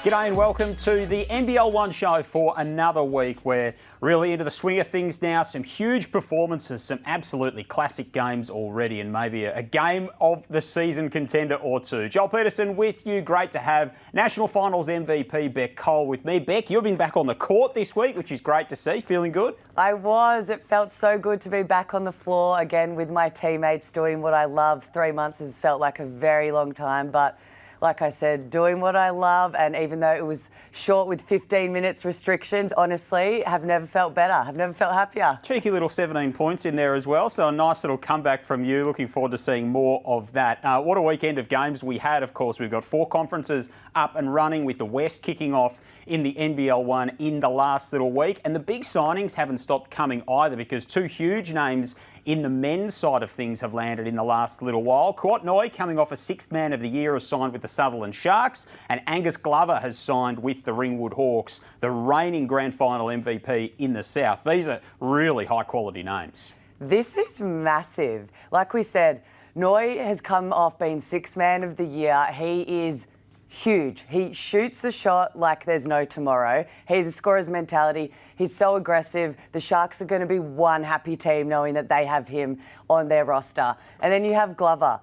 G'day and welcome to the NBL1 show for another week. We're really into the swing of things now. Some huge performances, some absolutely classic games already, and maybe a game of the season contender or two. Joel Peterson with you. Great to have National Finals MVP Beck Cole with me. Beck, you've been back on the court this week, which is great to see. Feeling good? I was. It felt so good to be back on the floor again with my teammates doing what I love. 3 months has felt like a very long time, but like I said, doing what I love, and even though it was short with 15 minutes restrictions, honestly, have never felt better. Have never felt happier. Cheeky little 17 points in there as well, so a nice little comeback from you. Looking forward to seeing more of that. What a weekend of games we had, of course. We've got 4 conferences up and running, with the West kicking off in the NBL1 in the last little week. And the big signings haven't stopped coming either, because 2 huge names in the men's side of things have landed in the last little while. Courtney, coming off a 6th Man of the Year, has signed with the Sutherland Sharks, and Angus Glover has signed with the Ringwood Hawks, the reigning grand final MVP in the South. These are really high quality names. This is massive. Like we said, Noy has come off being 6th Man of the Year. He is huge. He shoots the shot like there's no tomorrow. He's a scorer's mentality. He's so aggressive. The Sharks are going to be one happy team knowing that they have him on their roster. And then you have Glover.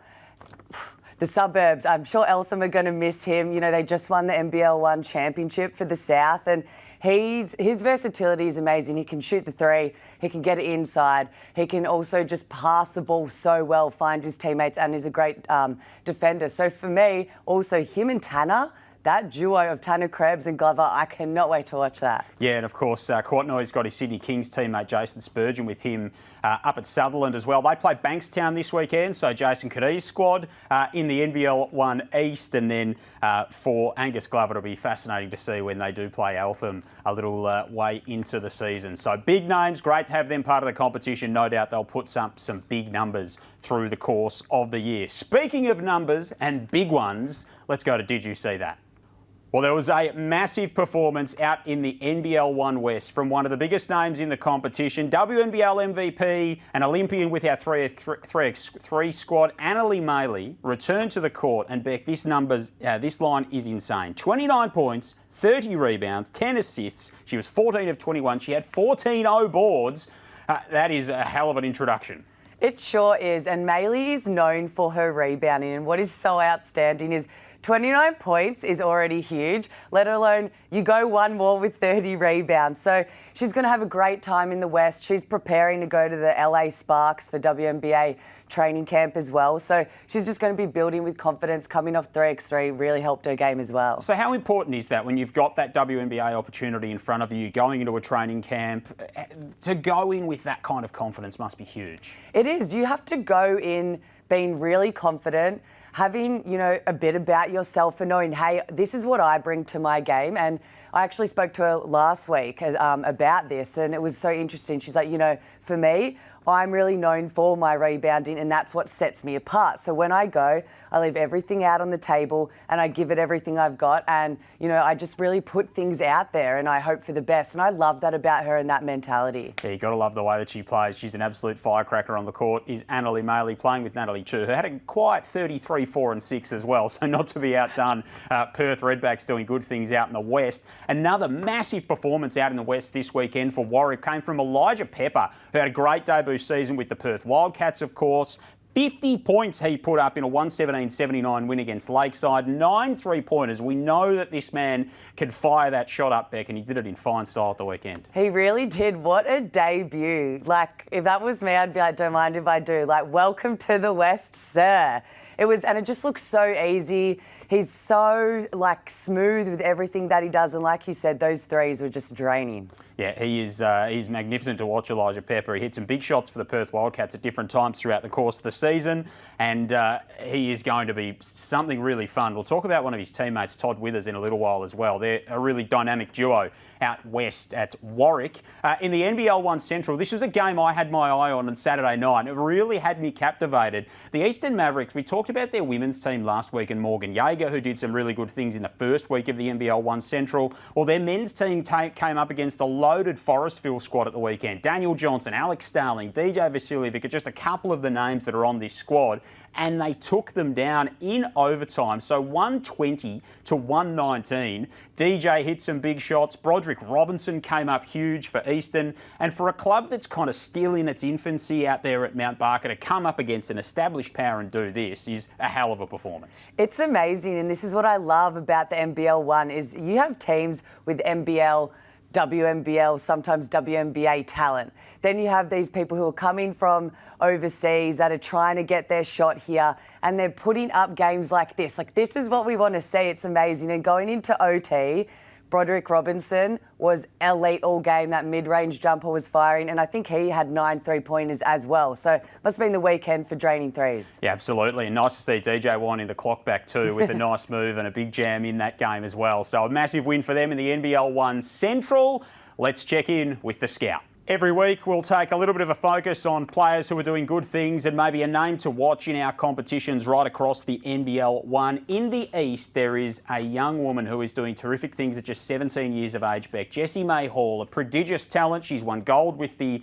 The suburbs, I'm sure Eltham are going to miss him. You know, they just won the NBL1 championship for the South, and his versatility is amazing. He can shoot the 3, he can get it inside, he can also just pass the ball so well, find his teammates, and is a great defender. So for me, also him and Tanner, that duo of Tanner Krebs and Glover, I cannot wait to watch that. Yeah, and of course, Courtney's got his Sydney Kings teammate Jason Spurgeon with him up at Sutherland as well. They play Bankstown this weekend, so Jason Caddy's squad in the NBL1 East. And then for Angus Glover, it'll be fascinating to see when they do play Eltham a little way into the season. So big names, great to have them part of the competition. No doubt they'll put some big numbers through the course of the year. Speaking of numbers and big ones, let's go to Did You See That? Well, there was a massive performance out in the NBL1 West from one of the biggest names in the competition, WNBL MVP, an Olympian with our 3x3 squad, Annalie Maley, returned to the court. And Beck, this line is insane. 29 points, 30 rebounds, 10 assists. She was 14 of 21. She had 14 boards. That is a hell of an introduction. It sure is. And Maley is known for her rebounding. And what is so outstanding is 29 points is already huge, let alone you go one more with 30 rebounds. So she's going to have a great time in the West. She's preparing to go to the LA Sparks for WNBA training camp as well. So she's just going to be building with confidence. Coming off 3x3 really helped her game as well. So how important is that when you've got that WNBA opportunity in front of you, going into a training camp? To go in with that kind of confidence must be huge. It is. You have to go in being really confident, having, you know, a bit about yourself and knowing, hey, this is what I bring to my game. And I actually spoke to her last week about this, and it was so interesting. She's like, you know, for me, I'm really known for my rebounding, and that's what sets me apart. So when I go, I leave everything out on the table and I give it everything I've got. And, you know, I just really put things out there and I hope for the best. And I love that about her and that mentality. Yeah, you've got to love the way that she plays. She's an absolute firecracker on the court, is Annalie Maley, playing with Natalie Chu, who had a quiet 33, 4 and 6 as well. So not to be outdone. Perth Redbacks doing good things out in the West. Another massive performance out in the West this weekend for Warwick came from Elijah Pepper, who had a great debut season with the Perth Wildcats, of course. 50 points he put up in a 117-79 win against Lakeside. 9 3-pointers. We know that this man can fire that shot up, Beck, and he did it in fine style at the weekend. He really did. What a debut. Like, if that was me, I'd be like, don't mind if I do. Like, welcome to the West, sir. It was, and it just looks so easy. He's so, like, smooth with everything that he does. And like you said, those threes were just draining. Yeah, he's magnificent to watch, Elijah Pepper. He hit some big shots for the Perth Wildcats at different times throughout the course of the season, and he is going to be something really fun. We'll talk about one of his teammates, Todd Withers, in a little while as well. They're a really dynamic duo out west at Warwick. In the NBL1 Central, this was a game I had my eye on Saturday night. It really had me captivated. The Eastern Mavericks, we talked about their women's team last week and Morgan Yeager, who did some really good things in the first week of the NBL1 Central. Well, their men's team came up against the loaded Forestville squad at the weekend. Daniel Johnson, Alex Starling, DJ Vasiljevic are just a couple of the names that are on this squad, and they took them down in overtime. So 120 to 119. DJ hit some big shots. Broderick Robinson came up huge for Eastern. And for a club that's kind of still in its infancy out there at Mount Barker, to come up against an established power and do this is a hell of a performance. It's amazing, and this is what I love about the NBL1 is you have teams with NBL, WNBL, sometimes WNBA talent. Then you have these people who are coming from overseas that are trying to get their shot here, and they're putting up games like this. Like, this is what we want to see. It's amazing. And going into OT, Broderick Robinson was elite all game. That mid-range jumper was firing, and I think he had 9 3-pointers as well. So must have been the weekend for draining threes. Yeah, absolutely. And nice to see DJ winding the clock back too with a nice move and a big jam in that game as well. So a massive win for them in the NBL1 Central. Let's check in with the scout. Every week we'll take a little bit of a focus on players who are doing good things and maybe a name to watch in our competitions right across the NBL1. In the East, there is a young woman who is doing terrific things at just 17 years of age, Beck. Jessie May Hall, a prodigious talent. She's won gold with the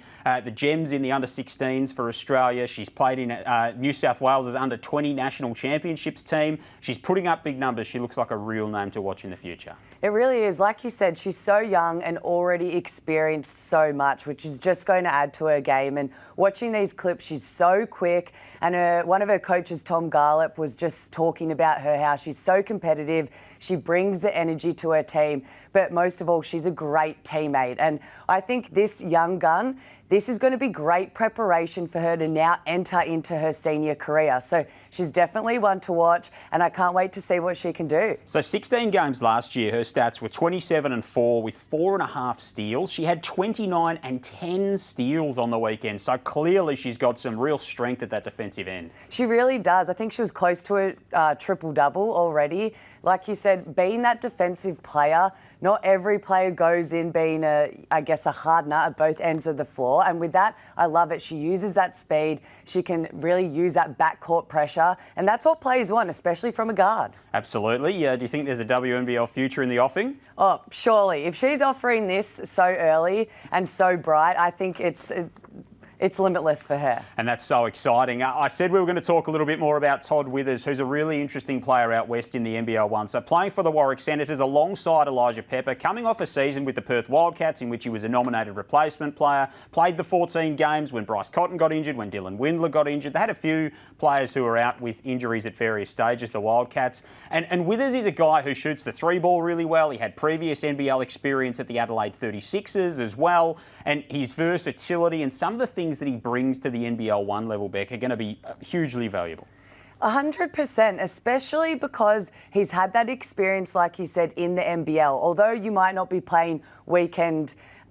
Gems in the under-16s for Australia. She's played in New South Wales' under-20 national championships team. She's putting up big numbers. She looks like a real name to watch in the future. It really is. Like you said, she's so young and already experienced so much, which is just going to add to her game. And watching these clips, she's so quick. And one of her coaches, Tom Garlip, was just talking about her, how she's so competitive. She brings the energy to her team. But most of all, she's a great teammate. And I think this young gun, this is going to be great preparation for her to now enter into her senior career. So she's definitely one to watch, and I can't wait to see what she can do. So 16 games last year, her stats were 27-4 with 4.5 steals. She had 29 and 10 steals on the weekend. So clearly she's got some real strength at that defensive end. She really does. I think she was close to a triple-double already. Like you said, being that defensive player, not every player goes in being a hard nut at both ends of the floor. And with that, I love it. She uses that speed. She can really use that backcourt pressure. And that's what players want, especially from a guard. Absolutely. Do you think there's a WNBL future in the offing? Oh, surely. If she's offering this so early and so bright, I think it's limitless for her. And that's so exciting. I said we were going to talk a little bit more about Todd Withers, who's a really interesting player out west in the NBL1. So playing for the Warwick Senators alongside Elijah Pepper, coming off a season with the Perth Wildcats in which he was a nominated replacement player, played the 14 games when Bryce Cotton got injured, when Dylan Windler got injured. They had a few players who were out with injuries at various stages, the Wildcats. And Withers is a guy who shoots the 3-ball really well. He had previous NBL experience at the Adelaide 36ers as well. And his versatility and some of the things that he brings to the NBL1 level, Beck, are going to be hugely valuable. 100%, especially because he's had that experience, like you said, in the NBL. Although you might not be playing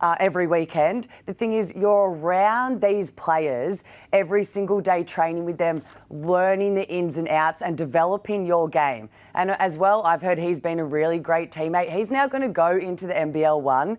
every weekend, the thing is you're around these players every single day, training with them, learning the ins and outs and developing your game. And as well, I've heard he's been a really great teammate. He's now going to go into the NBL1.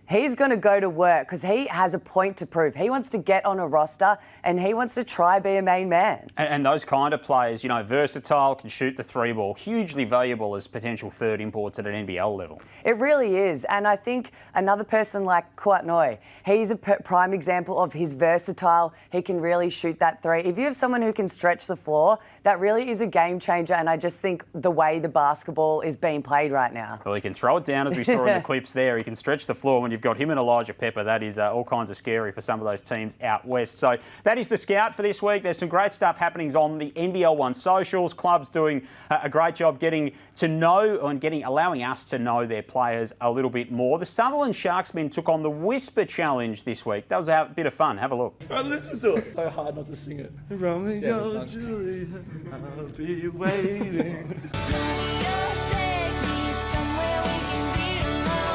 He's going to go to work because he has a point to prove. He wants to get on a roster and he wants to try be a main man. And those kind of players, versatile, can shoot the 3-ball, hugely valuable as potential third imports at an NBL level. It really is. And I think another person like Kuat Noi, he's a prime example of his versatile. He can really shoot that 3. If you have someone who can stretch the floor, that really is a game changer. And I just think the way the basketball is being played right now. Well, he can throw it down, as we saw in the clips there. He can stretch the floor when you've got him and Elijah Pepper. That is all kinds of scary for some of those teams out west. So that is the scout for this week. There's some great stuff happening on the NBL1 socials. Clubs doing a great job getting to know and allowing us to know their players a little bit more. The Sutherland Sharksmen took on the Whisper Challenge this week. That was a bit of fun. Have a look. I listen to it. So hard not to sing it. Romeo, Juliet, I'll be waiting.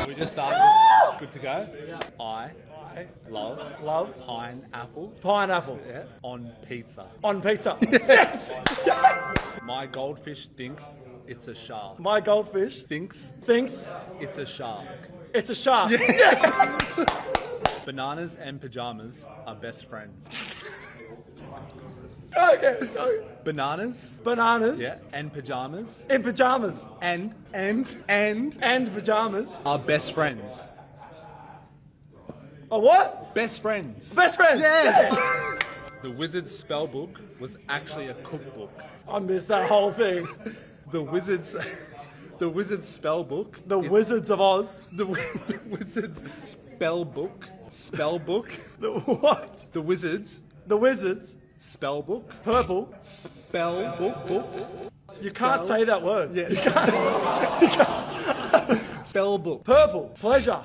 We just started this. Good to go. I love pineapple. Pineapple. Yeah. On pizza. On pizza. Yes! Yes! My goldfish thinks it's a shark. My goldfish Thinks it's a shark. It's a shark. Yes! Bananas and pajamas are best friends. Okay. Bananas. Yeah. And pajamas. In pajamas. And pajamas. are best friends. A what? Best friends. Best friends. Yes. The Wizard's spellbook was actually a cookbook. I missed that whole thing. The Wizard's spellbook. The Wizards of Oz. The Wizard's spellbook. The what? The Wizard's The Wizards. spellbook. Purple. Spellbook. You can't say that word. Yeah. Spellbook. Purple. Pleasure.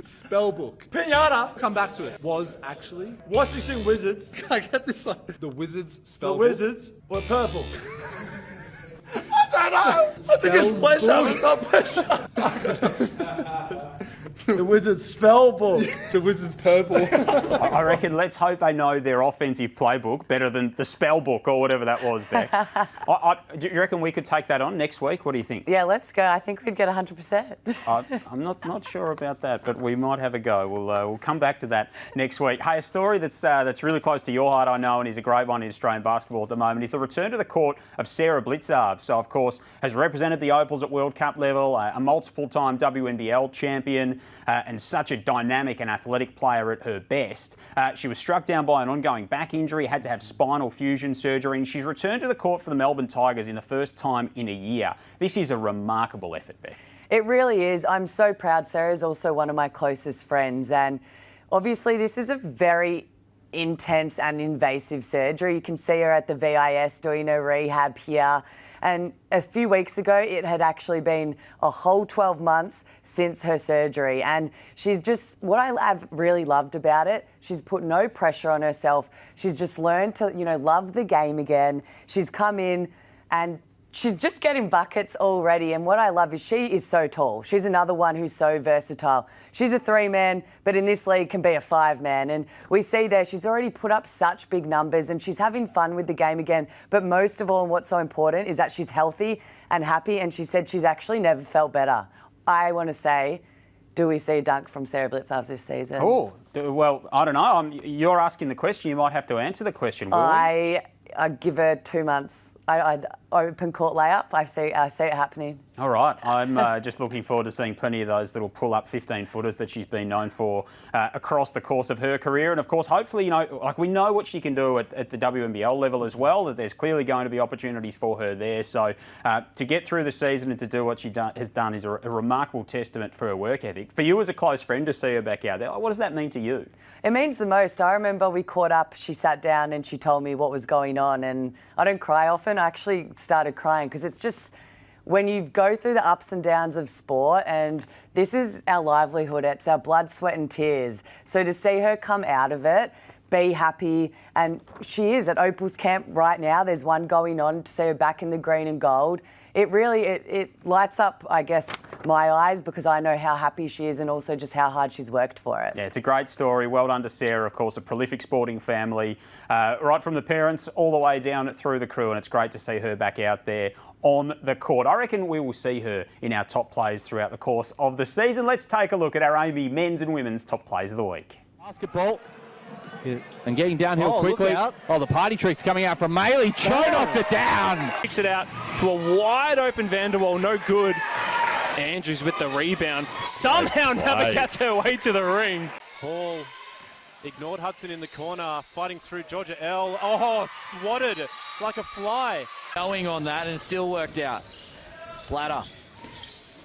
Spellbook. Pinata. Come back to it. Was actually. Washington Wizards. I get this one. The Wizard's spellbook. The Wizards were purple. I don't know. I think it's pleasure. It's not pleasure. The Wizards spell book. The Wizard's purple. I reckon let's hope they know their offensive playbook better than the spell book or whatever that was, Beck. Do you reckon we could take that on next week? What do you think? Yeah, let's go. I think we'd get 100%. I'm not sure about that, but we might have a go. We'll come back to that next week. Hey, a story that's really close to your heart, I know, and is a great one in Australian basketball at the moment, is the return to the court of Sarah Blitzarve. So, of course, has represented the Opals at World Cup level, a multiple-time WNBL champion, and such a dynamic and athletic player at her best. She was struck down by an ongoing back injury, had to have spinal fusion surgery, and she's returned to the court for the Melbourne Tigers in the first time in a year. This is a remarkable effort, Beck. It really is. I'm so proud. Sarah's also one of my closest friends, and obviously this is a very intense and invasive surgery. You can see her at the VIS doing her rehab here. And a few weeks ago, it had actually been a whole 12 months since her surgery. And she's just, what I have really loved about it, she's put no pressure on herself. She's just learned to, love the game again. She's come in and she's just getting buckets already. And what I love is she is so tall. She's another one who's so versatile. She's a 3-man, but in this league can be a 5-man. And we see there she's already put up such big numbers and she's having fun with the game again. But most of all, and what's so important, is that she's healthy and happy. And she said she's actually never felt better. I want to say, do we see a dunk from Sarah Blitzarve this season? Oh, well, I don't know. You're asking the question. You might have to answer the question, will you? I give her 2 months. I'd open court layup. I see it happening. All right. I'm just looking forward to seeing plenty of those little pull-up 15-footers that she's been known for across the course of her career. And, of course, hopefully, we know what she can do at the WNBL level as well, that there's clearly going to be opportunities for her there. So to get through the season and to do what she has done is a remarkable testament for her work ethic. For you as a close friend to see her back out there, what does that mean to you? It means the most. I remember we caught up, she sat down and she told me what was going on, and I don't cry often. I actually started crying because it's just when you go through the ups and downs of sport, and this is our livelihood, it's our blood, sweat and tears. So to see her come out of it, be happy, and she is at Opals camp right now. There's one going on, to see her back in the green and gold. It really, it lights up, I guess, my eyes, because I know how happy she is and also just how hard she's worked for it. Yeah, it's a great story. Well done to Sarah, of course, a prolific sporting family, right from the parents all the way down through the crew, and it's great to see her back out there on the court. I reckon we will see her in our top plays throughout the course of the season. Let's take a look at our Amy men's and women's top plays of the week. Basketball. And getting downhill quickly. Oh, the party trick's coming out from Maley. Cho knocks it down. Kicks it out to a wide open Vanderwall. No good. Andrews with the rebound. Somehow never gets her way to the ring. Hall ignored Hudson in the corner. Fighting through Georgia L. Oh, swatted like a fly. Going on that, and it still worked out. Flatter.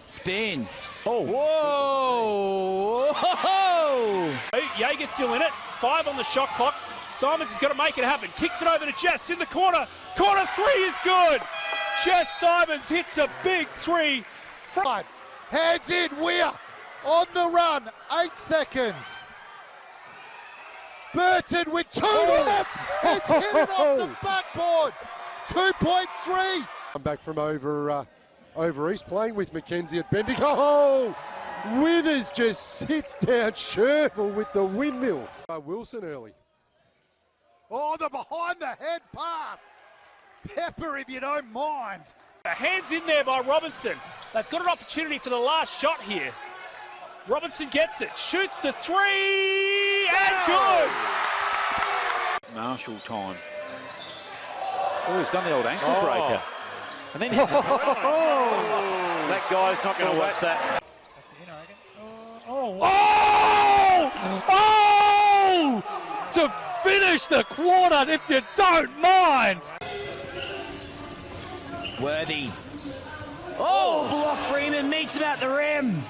Spin. Oh. Whoa. Whoa. Jaeger's still in it. 5 on the shot clock. Simons has got to make it happen. Kicks it over to Jess in the corner. Corner 3 is good. Jess Simons hits a big 3. Hands in, Weir on the run. 8 seconds. Burton with 2 left. It's hit it off the backboard. 2.3. I'm back from over east playing with Mackenzie at Bendigo. Oh! Withers just sits down Sherville with the windmill. Wilson early. Oh, the behind the head pass. Pepper, if you don't mind. Hands in there by Robinson. They've got an opportunity for the last shot here. Robinson gets it, shoots the 3, and good. Marshall time. Oh, he's done the old ankle breaker. And then that guy's not going to watch that. Oh! finish the quarter if you don't mind. Worthy. Oh, block Freeman meets him at the rim.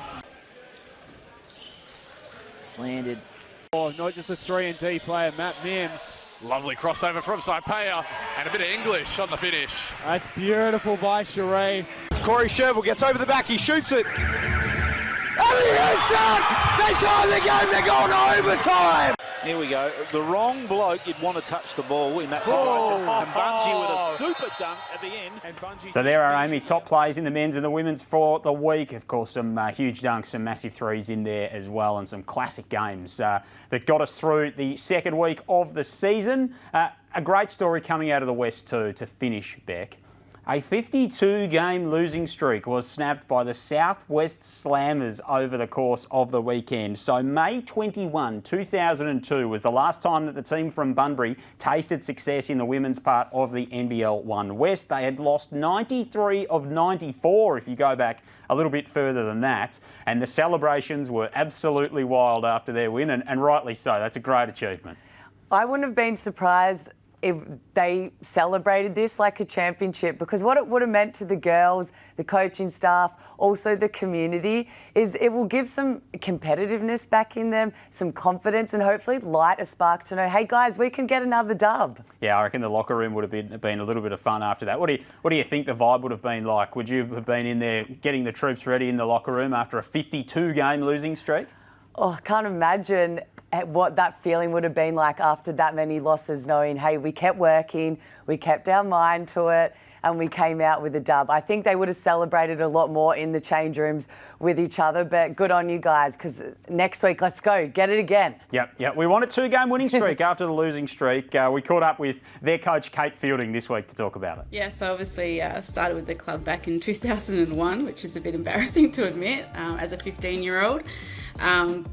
Slanted. Oh, not just a 3-and-D player, Matt Mims. Lovely crossover from Saipea and a bit of English on the finish. That's beautiful by Sharif. It's Corey Shervill gets over the back, he shoots it. And he hits it! They tie the game, they're going to overtime! Here we go. The wrong bloke, you'd want to touch the ball in that situation. And Bungie with a super dunk at the end. So there are, Amy, top plays in the men's and the women's for the week. Of course, some huge dunks, some massive threes in there as well, and some classic games that got us through the second week of the season. A great story coming out of the West too to finish, Beck. A 52-game losing streak was snapped by the Southwest Slammers over the course of the weekend. So May 21, 2002 was the last time that the team from Bunbury tasted success in the women's part of the NBL1 West. They had lost 93 of 94 if you go back a little bit further than that. And the celebrations were absolutely wild after their win, and rightly so. That's a great achievement. I wouldn't have been surprised if they celebrated this like a championship, because what it would have meant to the girls, the coaching staff, also the community, is it will give some competitiveness back in them, some confidence, and hopefully light a spark to know, hey guys, we can get another dub. Yeah, I reckon the locker room would have been a little bit of fun after that. What do you think the vibe would have been like? Would you have been in there getting the troops ready in the locker room after a 52-game losing streak? Oh, I can't imagine what that feeling would have been like after that many losses, knowing, hey, we kept working, we kept our mind to it, and we came out with a dub. I think they would have celebrated a lot more in the change rooms with each other, but good on you guys, because next week, let's go, get it again. Yep. We want a 2-game winning streak after the losing streak. We caught up with their coach, Kate Fielding, this week to talk about it. Yeah, so obviously started with the club back in 2001, which is a bit embarrassing to admit as a 15-year-old.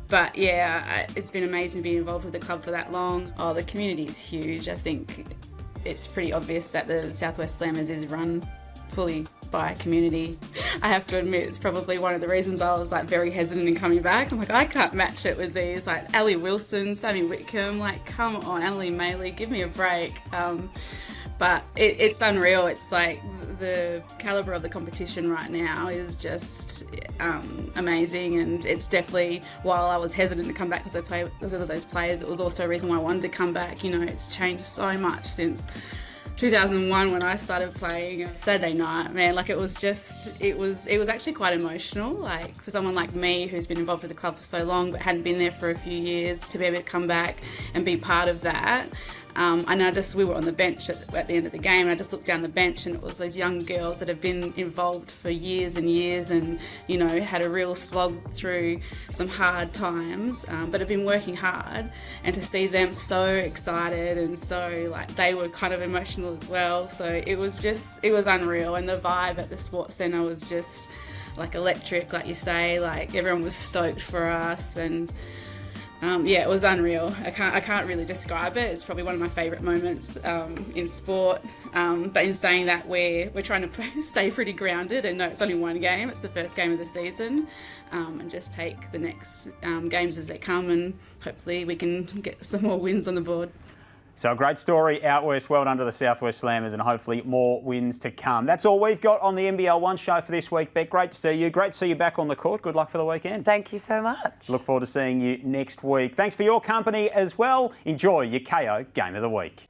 But yeah, it's been amazing being involved with the club for that long. Oh, the community is huge. I think it's pretty obvious that the Southwest Slammers is run fully by community. I have to admit, it's probably one of the reasons I was like very hesitant in coming back. I'm like, I can't match it with these, like Ali Wilson, Sammy Whitcomb, like come on, Annalie Maley, give me a break. But it's unreal. It's like the calibre of the competition right now is just amazing, and it's definitely, while I was hesitant to come back because of those players, it was also a reason why I wanted to come back. You know, it's changed so much since 2001 when I started playing. Saturday night, man, like it was actually quite emotional, like for someone like me who's been involved with the club for so long but hadn't been there for a few years, to be able to come back and be part of that. And we were on the bench at the end of the game, and I just looked down the bench and it was these young girls that have been involved for years and years and, you know, had a real slog through some hard times, but have been working hard, and to see them so excited and so, like, they were kind of emotional as well. So it was unreal, and the vibe at the sports centre was just like electric, like you say, like everyone was stoked for us, and yeah, it was unreal. I can't really describe it. It's probably one of my favourite moments in sport. But in saying that, we're trying to stay pretty grounded and know it's only one game. It's the first game of the season, and just take the next games as they come, and hopefully we can get some more wins on the board. So a great story out west. Well done to the Southwest Slammers, and hopefully more wins to come. That's all we've got on the NBL1 show for this week, Beck. Great to see you. Great to see you back on the court. Good luck for the weekend. Thank you so much. Look forward to seeing you next week. Thanks for your company as well. Enjoy your KO Game of the Week.